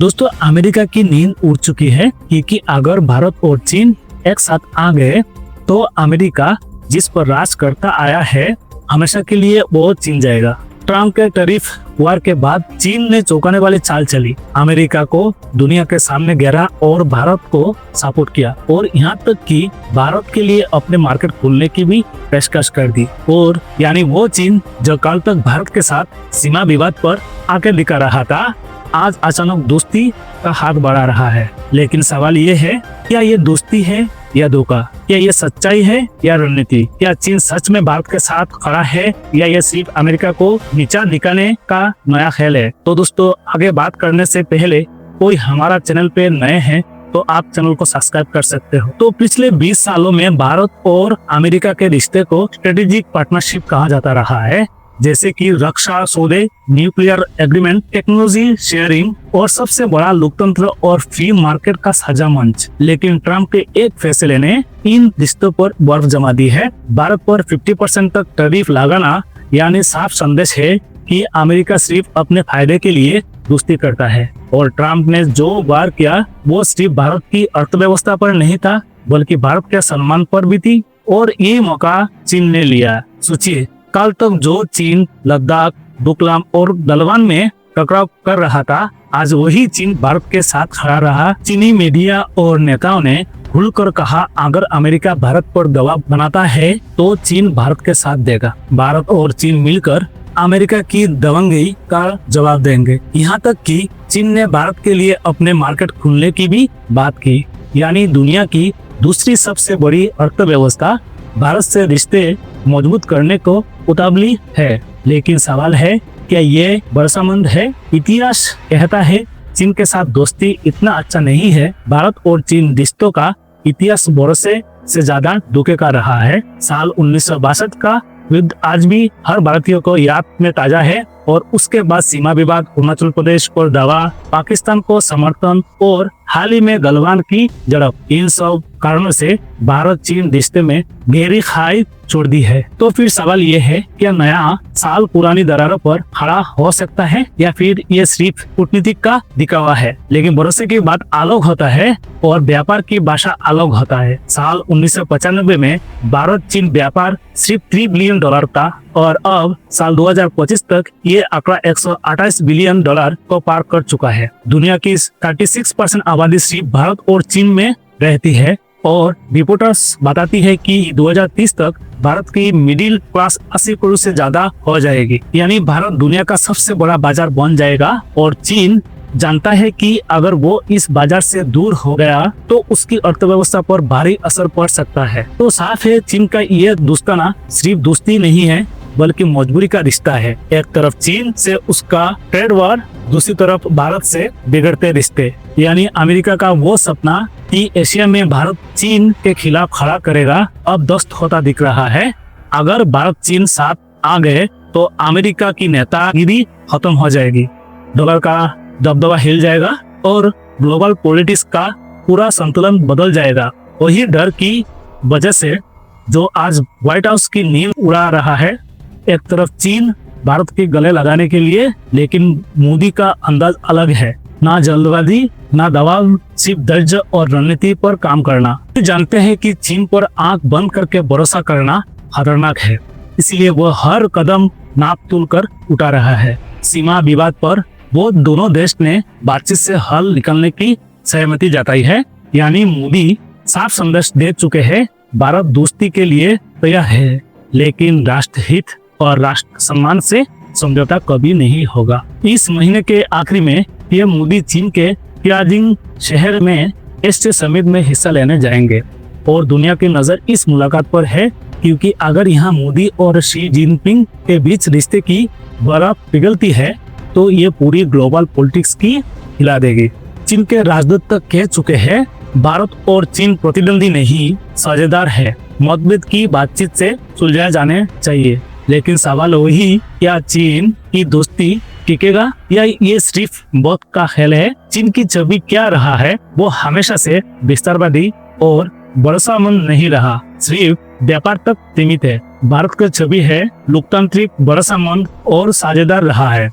दोस्तों, अमेरिका की नींद उड़ चुकी है क्योंकि अगर भारत और चीन एक साथ आ गए तो अमेरिका जिस पर राज करता आया है हमेशा के लिए वो चीन जाएगा। ट्रम्प के टैरिफ वार के बाद चीन ने चौंकाने वाली चाल चली, अमेरिका को दुनिया के सामने घेरा और भारत को सपोर्ट किया और यहाँ तक कि भारत के लिए अपने मार्केट खोलने की भी पेशकश कर दी। और यानी वो चीन जो कल तक भारत के साथ सीमा विवाद पर आके दिखा रहा था, आज अचानक दोस्ती का हाथ बढ़ा रहा है। लेकिन सवाल ये है, क्या ये दोस्ती है या धोखा? क्या ये सच्चाई है या रणनीति? क्या चीन सच में भारत के साथ खड़ा है या ये सिर्फ अमेरिका को नीचा दिखाने का नया खेल है? तो दोस्तों, आगे बात करने से पहले कोई हमारा चैनल पे नए हैं तो आप चैनल को सब्सक्राइब कर सकते हो। तो पिछले 20 सालों में भारत और अमेरिका के रिश्ते को स्ट्रेटेजिक पार्टनरशिप कहा जाता रहा है, जैसे कि रक्षा सौदे, न्यूक्लियर एग्रीमेंट, टेक्नोलॉजी शेयरिंग और सबसे बड़ा लोकतंत्र और फ्री मार्केट का साझा मंच। लेकिन ट्रम्प के एक फैसले ने इन रिश्तों पर बर्फ जमा दी है। भारत पर 50% तक टैरिफ लगाना यानी साफ संदेश है कि अमेरिका सिर्फ अपने फायदे के लिए दोस्ती करता है। और ट्रम्प ने जो वार किया वो सिर्फ भारत की अर्थव्यवस्था पर नहीं था, बल्कि भारत के सम्मान पर भी थी। और ये मौका चीन ने लिया। सोचिए, कल तक जो चीन लद्दाख, डोकलाम और गलवान में टकराव कर रहा था, आज वही चीन भारत के साथ खड़ा रहा। चीनी मीडिया और नेताओं ने खुलकर कहा, अगर अमेरिका भारत पर दबाव बनाता है तो चीन भारत के साथ देगा। भारत और चीन मिलकर अमेरिका की दबंगई का जवाब देंगे। यहाँ तक कि चीन ने भारत के लिए अपने मार्केट खोलने की भी बात की, यानी दुनिया की दूसरी सबसे बड़ी अर्थव्यवस्था भारत से रिश्ते मजबूत करने को उतावली है। लेकिन सवाल है, क्या ये भरोसेमंद है? इतिहास कहता है चीन के साथ दोस्ती इतना अच्छा नहीं है। भारत और चीन रिश्तों का इतिहास भरोसे से ज्यादा धोखे का रहा है। साल 1962 का युद्ध आज भी हर भारतीय को याद में ताजा है। और उसके बाद सीमा विवाद, अरुणाचल प्रदेश पर दावा, पाकिस्तान को समर्थन और हाल ही में गलवान की झड़प, इन सब कारणों से भारत चीन रिश्ते में गहरी खाई छोड़ दी है। तो फिर सवाल ये है, क्या नया साल पुरानी दरारों पर खड़ा हो सकता है या फिर ये सिर्फ कूटनीतिक का दिखावा है? लेकिन भरोसे की बात अलग होता है और व्यापार की भाषा अलग होता है। साल 1995 में भारत चीन व्यापार सिर्फ $3 बिलियन था और अब साल 2025 तक ये आंकड़ा $128 बिलियन को पार कर चुका है। दुनिया की 36% आबादी सिर्फ भारत और चीन में रहती है और रिपोर्टर्स बताती है कि 2030 तक भारत की मिडिल क्लास 80 करोड़ से ज्यादा हो जाएगी। यानी भारत दुनिया का सबसे बड़ा बाजार बन जाएगा। और चीन जानता है कि अगर वो इस बाजार से दूर हो गया तो उसकी अर्थव्यवस्था पर भारी असर पड़ सकता है। तो साफ है, चीन का ये दोस्ताना सिर्फ दोस्ती नहीं है बल्कि मजबूरी का रिश्ता है। एक तरफ चीन से उसका ट्रेड वॉर, दूसरी तरफ भारत से बिगड़ते रिश्ते। यानी अमेरिका का वो सपना कि एशिया में भारत चीन के खिलाफ खड़ा करेगा, अब ध्वस्त होता दिख रहा है। अगर भारत चीन साथ आ गए तो अमेरिका की नेतागिरी खत्म हो जाएगी, डॉलर का दबदबा हिल जाएगा और ग्लोबल पॉलिटिक्स का पूरा संतुलन बदल जाएगा। वही डर की वजह से जो आज व्हाइट हाउस की नींद उड़ा रहा है। एक तरफ चीन भारत के गले लगाने के लिए, लेकिन मोदी का अंदाज अलग है, ना जल्दबाजी ना दबाव, सिर्फ धैर्य और रणनीति पर काम करना। जानते हैं कि चीन पर आंख बंद करके भरोसा करना खतरनाक है, इसलिए वह हर कदम नाप तोल कर उठा रहा है। सीमा विवाद पर वो दोनों देश ने बातचीत से हल निकालने की सहमति जताई है। यानी मोदी साफ संदेश दे चुके हैं, भारत दोस्ती के लिए तैयार है, लेकिन राष्ट्रहित और राष्ट्र सम्मान से समझौता कभी नहीं होगा। इस महीने के आखिरी में पीएम मोदी चीन के तियाजिंग शहर में एशिया समिट में हिस्सा लेने जाएंगे और दुनिया की नजर इस मुलाकात पर है, क्योंकि अगर यहाँ मोदी और शी जिनपिंग के बीच रिश्ते की बर्फ पिघलती है तो ये पूरी ग्लोबल पॉलिटिक्स की हिला देगी। चीन के राजदूत तक कह चुके हैं, भारत और चीन प्रतिद्वंदी नहीं साझेदार है, मतभेद की बातचीत से सुलझाया जाने चाहिए। लेकिन सवाल वही, क्या चीन की दोस्ती टिकेगा या ये सिर्फ वक्त का खेल है? चीन की छवि क्या रहा है? वो हमेशा से विस्तारवादी और भरोसेमंद नहीं रहा, सिर्फ व्यापार तक सीमित है। भारत की छवि है लोकतांत्रिक, भरोसेमंद और साझेदार रहा है।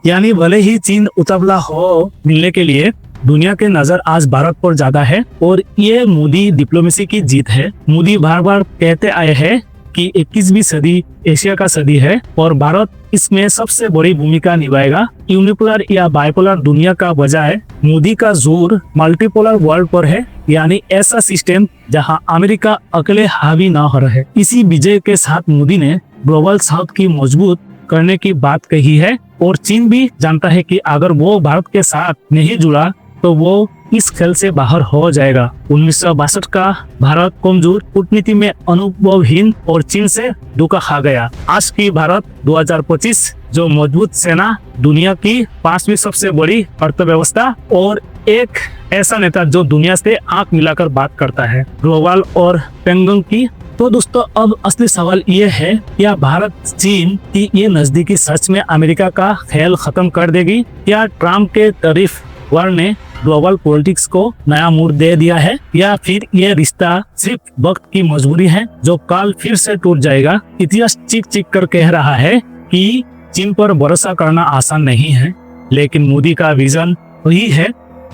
यानी भले ही चीन उतरला हो मिलने के लिए, दुनिया के नजर आज भारत पर ज्यादा है और ये मोदी डिप्लोमेसी की जीत है। मोदी बार बार कहते आए हैं कि 21वीं सदी एशिया का सदी है और भारत इसमें सबसे बड़ी भूमिका निभाएगा। यूनिपोलर या बाइपोलर दुनिया का बजाय मोदी का जोर मल्टीपोलर वर्ल्ड पर है, यानी ऐसा सिस्टम जहां अमेरिका अकेले हावी ना हो रहे। इसी विजय के साथ मोदी ने ग्लोबल साउथ की मजबूत करने की बात कही है और चीन भी जानता है कि अगर वो भारत के साथ नहीं जुड़ा तो वो इस खेल से बाहर हो जाएगा। 1962 का भारत कमजोर, कूटनीति में अनुभवहीन और चीन से धोखा खा गया। आज की भारत 2025 जो मजबूत सेना, दुनिया की 5वीं सबसे बड़ी अर्थव्यवस्था और एक ऐसा नेता जो दुनिया से आंख मिलाकर बात करता है, ग्लोबल और पेंगोंग की। तो दोस्तों अब असली सवाल ये है, क्या भारत चीन की ये नजदीकी सच में अमेरिका का खेल खत्म कर देगी? क्या ट्रम्प के टैरिफ वार ने ग्लोबल पॉलिटिक्स को नया मोड़ दे दिया है, या फिर ये रिश्ता सिर्फ वक्त की मजबूरी है जो कल फिर से टूट जाएगा? इतिहास चीख चीख कर कह रहा है कि चीन पर भरोसा करना आसान नहीं है, लेकिन मोदी का विजन वही है,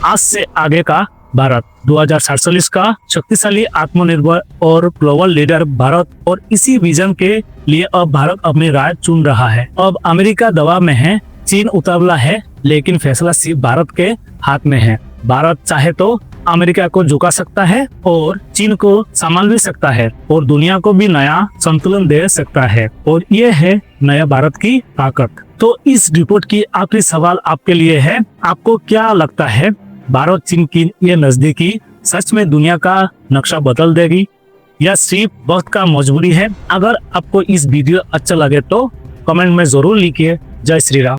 आज से आगे का भारत 2047 का शक्तिशाली, आत्मनिर्भर और ग्लोबल लीडर भारत। और इसी विजन के लिए अब भारत अपनी राह चुन रहा है। अब अमेरिका दबाव में है, चीन उतावला है, लेकिन फैसला सिर्फ भारत के हाथ में है। भारत चाहे तो अमेरिका को झुका सकता है और चीन को संभाल भी सकता है और दुनिया को भी नया संतुलन दे सकता है, और ये है नया भारत की ताकत। तो इस रिपोर्ट की आखिरी सवाल आपके लिए है, आपको क्या लगता है, भारत चीन की ये नजदीकी सच में दुनिया का नक्शा बदल देगी या सिर्फ वक्त का मजबूरी है? अगर आपको इस वीडियो अच्छा लगे तो कमेंट में जरूर लिखिए। जय श्री राम।